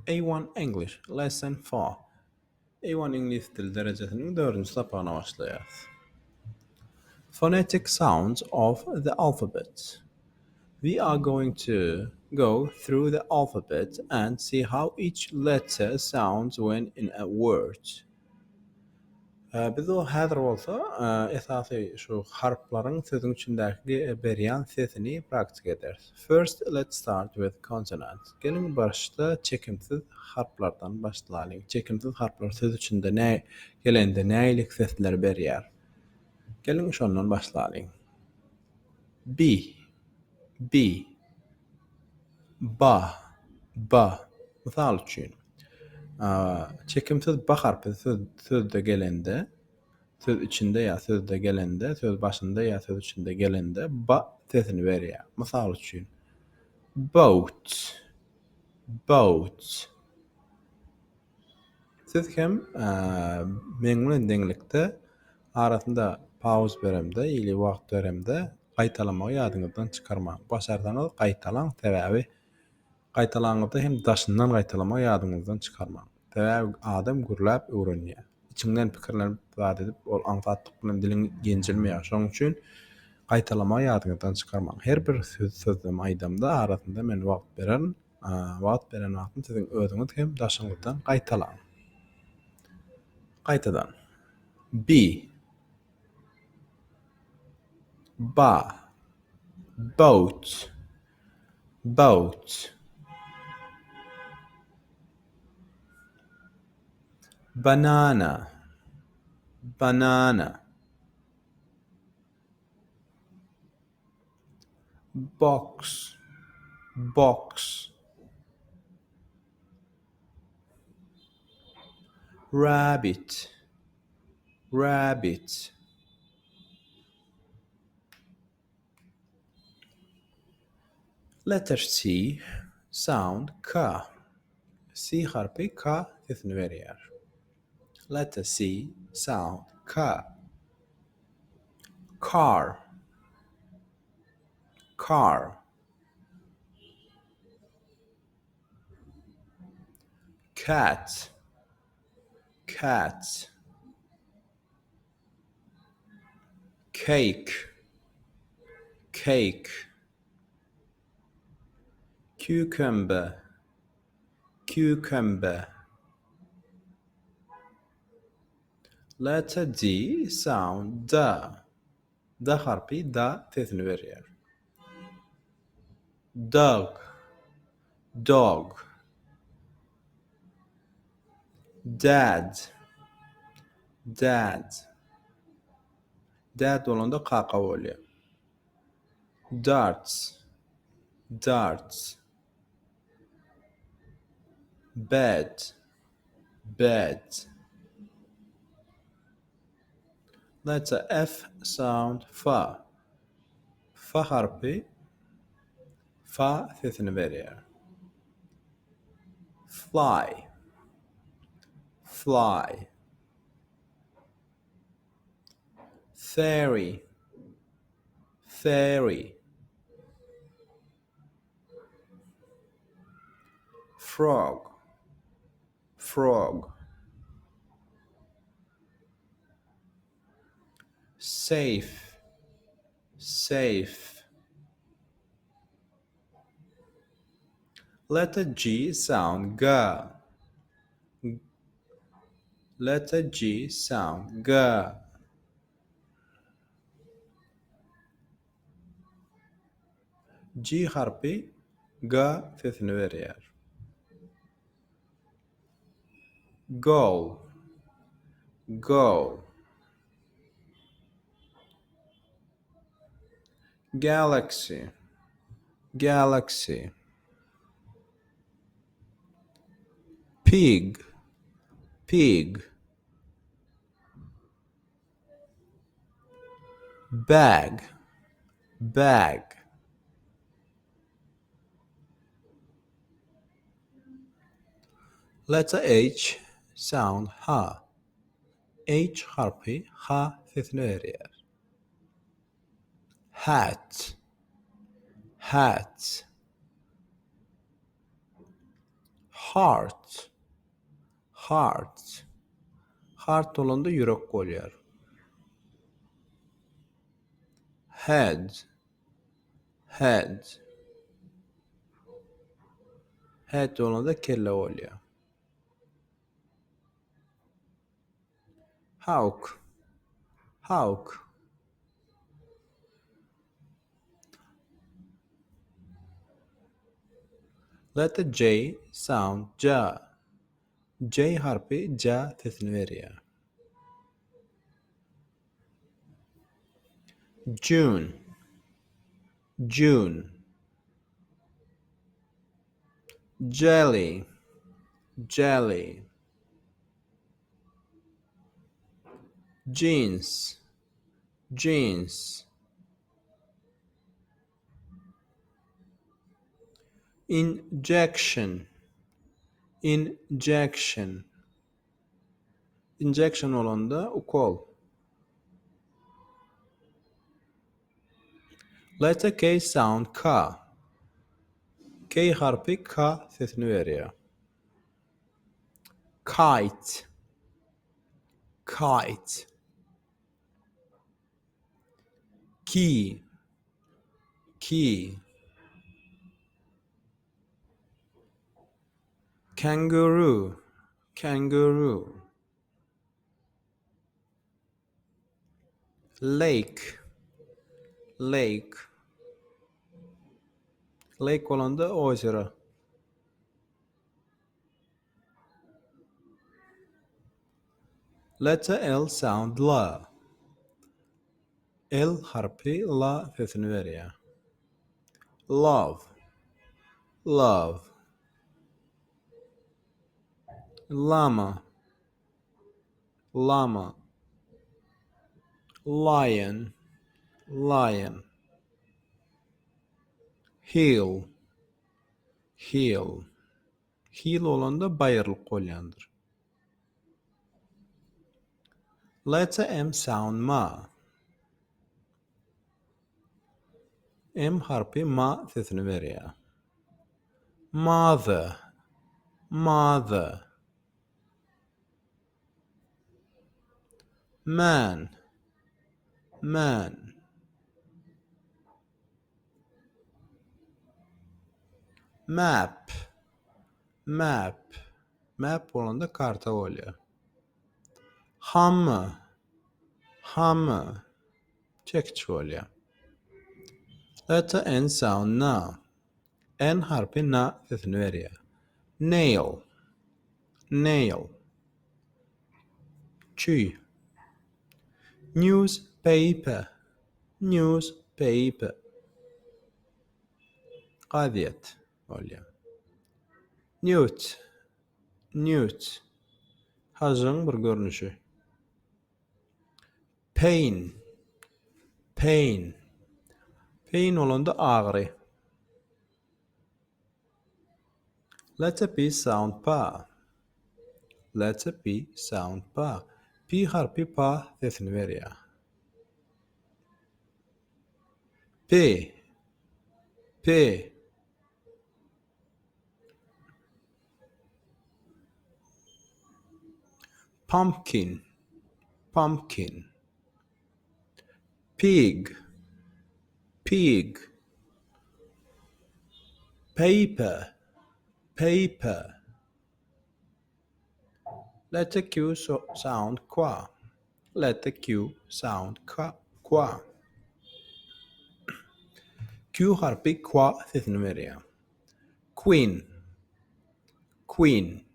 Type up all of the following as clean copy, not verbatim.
A1 English Lesson 4. A1 İngiliz dil derecesinin 4. sapağına başlayarız. Phonetic sounds of the alphabet. We are going to go through the alphabet and see how each letter sounds when in a word. Biz o häzir bolsa esasy şu harflaryň sözüň içindäki berýän sesini praktik ederiz. First, let's start with consonants. Gelin başda çekimsiz harflardan başlaýan. Çekimsiz harflar söz içinde gelende näýlik sesler berýär? Gelin şondan başlaýan. B, B, ba, ba. Misal üçin, çekimsiz ba harfi sözde gelende, söz içinde ya sözde gelende, söz başında ya söz içinde gelende ba sesini berýär. Misal üçin, boat, boat. Siz hem meňle deňlikde arasında pauz beremde, ýa-ni wagt beremde gaýtalamagy ýadyňyzdan çykarmaň. Başarsanız gaýtalan sebäbi gaýtalaňyzda hem daşyndan gaýtalamagy ýadyňyzdan çykarmaň. Sebäbi adam gürläp öwrenýär. İçinden pikirlenip zat edip ol anfatlyk bilen diliň genjilmeýär. Şoň üçin gaýtalamagy ýadyňyzdan çykarmaň. Her bir sözüm aýdamda arasynda men wagt beren, wagt beren wagtym siziň özüňiz hem daşyňyzdan gaýtalan. Gaýtadan. B, ba, boat, boat. Banana, banana. Box, box. Rabbit, rabbit. Letter C sound K. C harfi K sesini berýär. Letter C sound K. Car, car. Cat, cat. Cake, cake. Cucumber, cucumber. Letter D sound da. Da harfi da sesini berýär. Dog, dog. Dad, dad. Dad olanda qaqaw bolýar. Darts, darts. Bed, bed. Letter F sound fa. Fa harfi fa sesini berýär. Fly, fly. Fairy, fairy. Frog, frog. Safe, safe. Letter G sound ga. Letter G sound ga. G harfi ga sesini berýär. Goal, goal. Galaxy, galaxy. Pig, pig. Bag, bag. Letter H sound ha. H harfi ha sesini berýär. Hat, hat. Heart. Heart. Heart olanda yürek bolýar. Head. Head. Head olanda kelle bolýar. Hawk. Hawk. Let the J sound ja. J harfi ja sesini veriyor. June. June. Jelly. Jelly. Jeans. Jeans. Injection. Injection. Injection olanda ukol. Letter K sound K. K harfi K sesini veriyor. Kite. Kite. Key. Key. Kangaroo. Kangaroo. Lake. Lake. Lake olanda ozero. Letter L sound la. L harfi la sesini veriyor. Love. Love. Llama. Llama. Lion. Lion. Heel. Heel. Heel olanda bayırlık bolýandyr. Letter M sound ma. M harfi ma sesini veriyor. Mother. Mother. Man. Man. Map. Map. Map olanda karta bolýar. Hammer. Hammer. Çekiç bolýar. Letter N sound na. N harfi na sesini veriyor. Nail. Nail. Çüy. Newspaper. Newspaper. Gazet bolýar. Newt. Newt. Hazın bir görünüşü. Pain. Pain. Pain olanda ağrı. Letter P sound pa. Letter P sound pa. P harfi pa sesini veriyor. P. P. Pumpkin. Pumpkin. Pig. Pig. Paper. Paper. Letter Q sound qua. Letter Q sound qua. Q harfi qua sesini veriyor. Queen. Queen.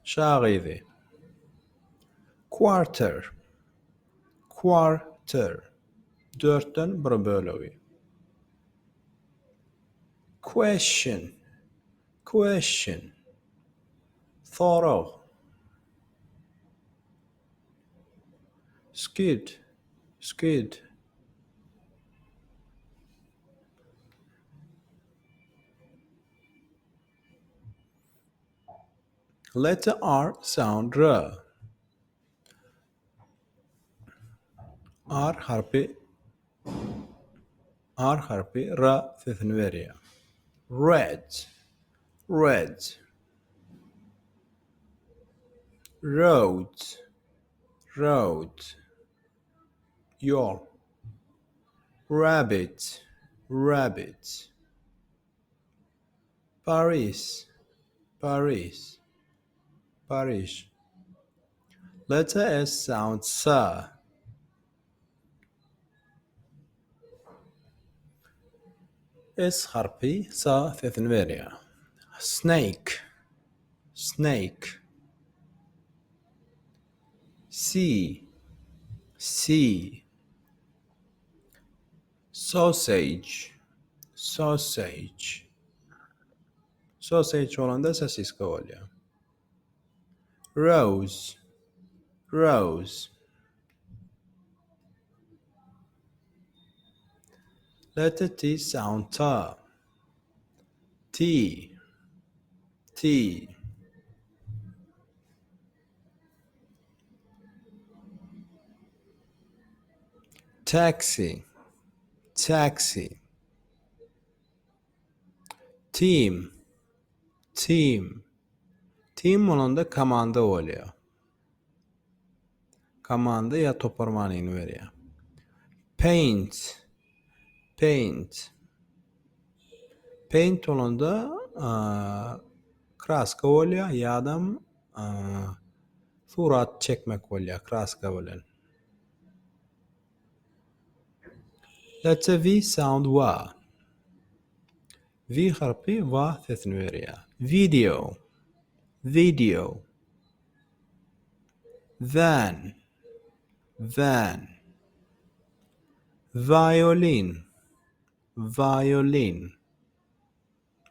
Şagizi. Quarter. Quarter. 4'ten 1 bölügi. Question. Question. Thorough. Skid. Skid. Letter R sound R. R harfi R sesini veriyor. Red. red, road, road, yol, rabbit, rabbit, Paris, Paris, Paris. Letter S sounds sa. S harfi sa ثلاث snake, snake. C, C. Sausage, sausage. Sausage olanda sosiska oluyor. Rose, rose. Letter T sound ta. T, T. Taxi, taxi. Team, team. Team olanda komanda oluyor. Komanda ya topar manini veriyor. Paint, paint. Paint olanda kraska oluyor ya da surat çekmek oluyor kraska bilen. Letter V sound wa. V harfi va sesini veriyor. Video, video. Van, van. Violin, violin.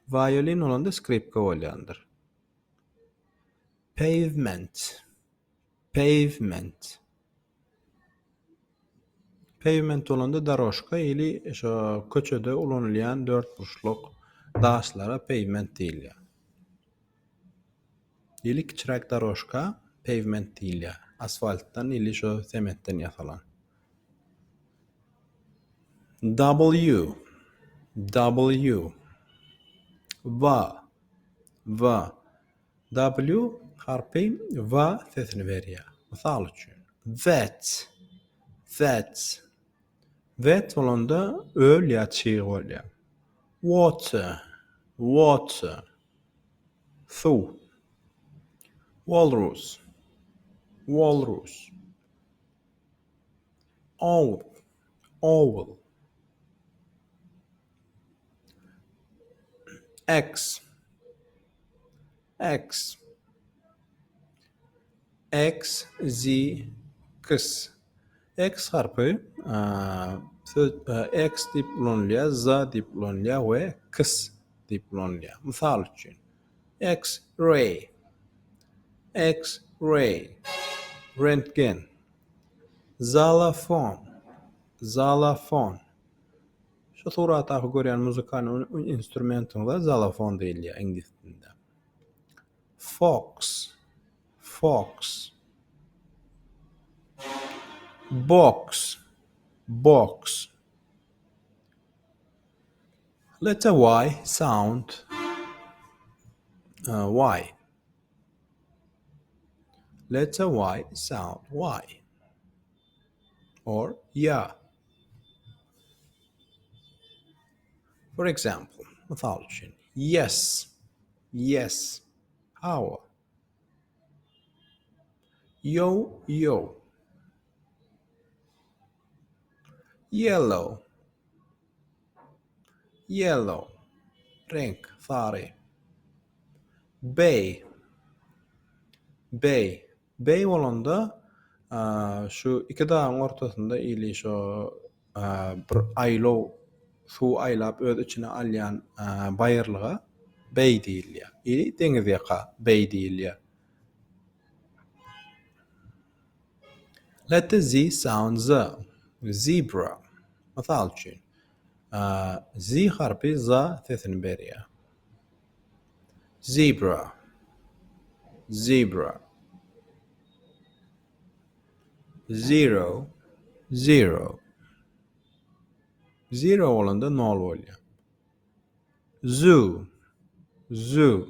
Violin olanda skripka oluyordur. Pavement, pavement. Pavement olanda daroşka ili şu köçede ulanılan 4 burçluk daşlara pavement deyilýär. Ili kiçirak daroşka pavement deyilýär. Asfaltdan ili şu sementden yasalan. W, W. Va, va. W harfi va sesini veriyor. Misal üçün. That, that. That olanda öl ya çiğ oluyor. Water, water. Su. Walrus, walrus. Owl, owl. X, X. X, Z, kıs. X harfi X deyip ulanılıyor, Z deyip ulanılıyor ve kıs deyip ulanılıyor. Misal üçün. X-ray, X-ray. Röntgen. Xalofon, xalofon. Şu suratı görýän muzikal instrumentinle xalofon deyilýär ingilis dilinde. Fox, fox. Box, box. Letter Y sound Y. Letter Y sound Y. Or ya. For example, misal üçün. Yes, yes. How? Yo, yo. Yellow, yellow. Renk, sarı. Bay, bay. Bay olanda şu iki dağın ortasında ili şu bir aylov su aylap öz içine alyan bayırlığa bay deyilýär. Ili deniz yaka bay deyilýär. Letter Z sound Z. Zebra. Misal üçün. Z harfi Z sesini berýär. Zebra, zebra. Zero, zero. Zero olanda nol bolýar. Zoo, Zoo,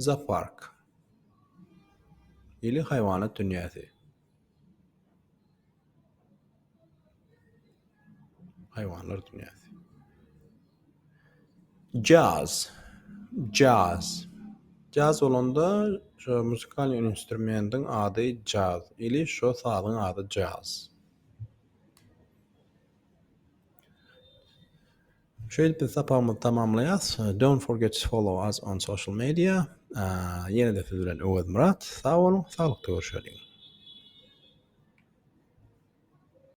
the park ili hayvanat dünyasy. Hayvanlar dünyasy. Jazz. Jazz olanda şu musikal instrumentin adı jazz ili şu sazyň adı jazz. Şöyle biz sapamyzy tamamlaýas. Don't forget to follow us on social media. Ýene-de siz bilen Öwed Murat. Sag bolun, saglyk görüşelim.